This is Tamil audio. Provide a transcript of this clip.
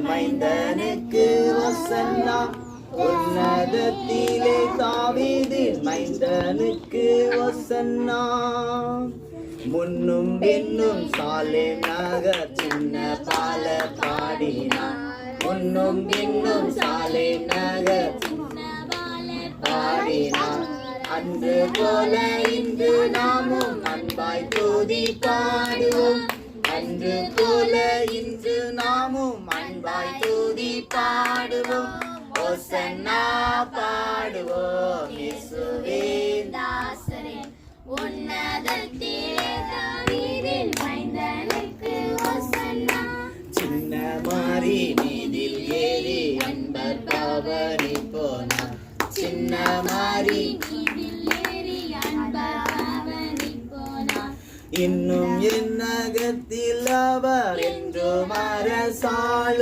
மைந்தனுக்கு ஒசன்னா உன்னதத்திலே தாவீதின் மைந்தனுக்கு ஒசன்னா முன்னும் பின்னும் சாலேம் நகர் சின்ன பால பாடினான் முன்னும் பின்னும் சாலேம் நகர் பாடினான் அன்று போல இன்று நாமும் அன்பாய் துதி பாடுவோம் அன்று போல இன்று நாமும் அன்பாய் துதி பாடுவோம் ஓசன்னா பாடுவோம் இயேசுவின் தாசரே உன்னதத்திலே தாவீதின் மைந்தனுக்கு ஓசன்னா சின்ன மாறி மீதில் ஏறி அன்பர் பவனி போனார் சின்ன மாறி இன்னும் என் நகத்தில் அவர் என்றும் அரசாளும்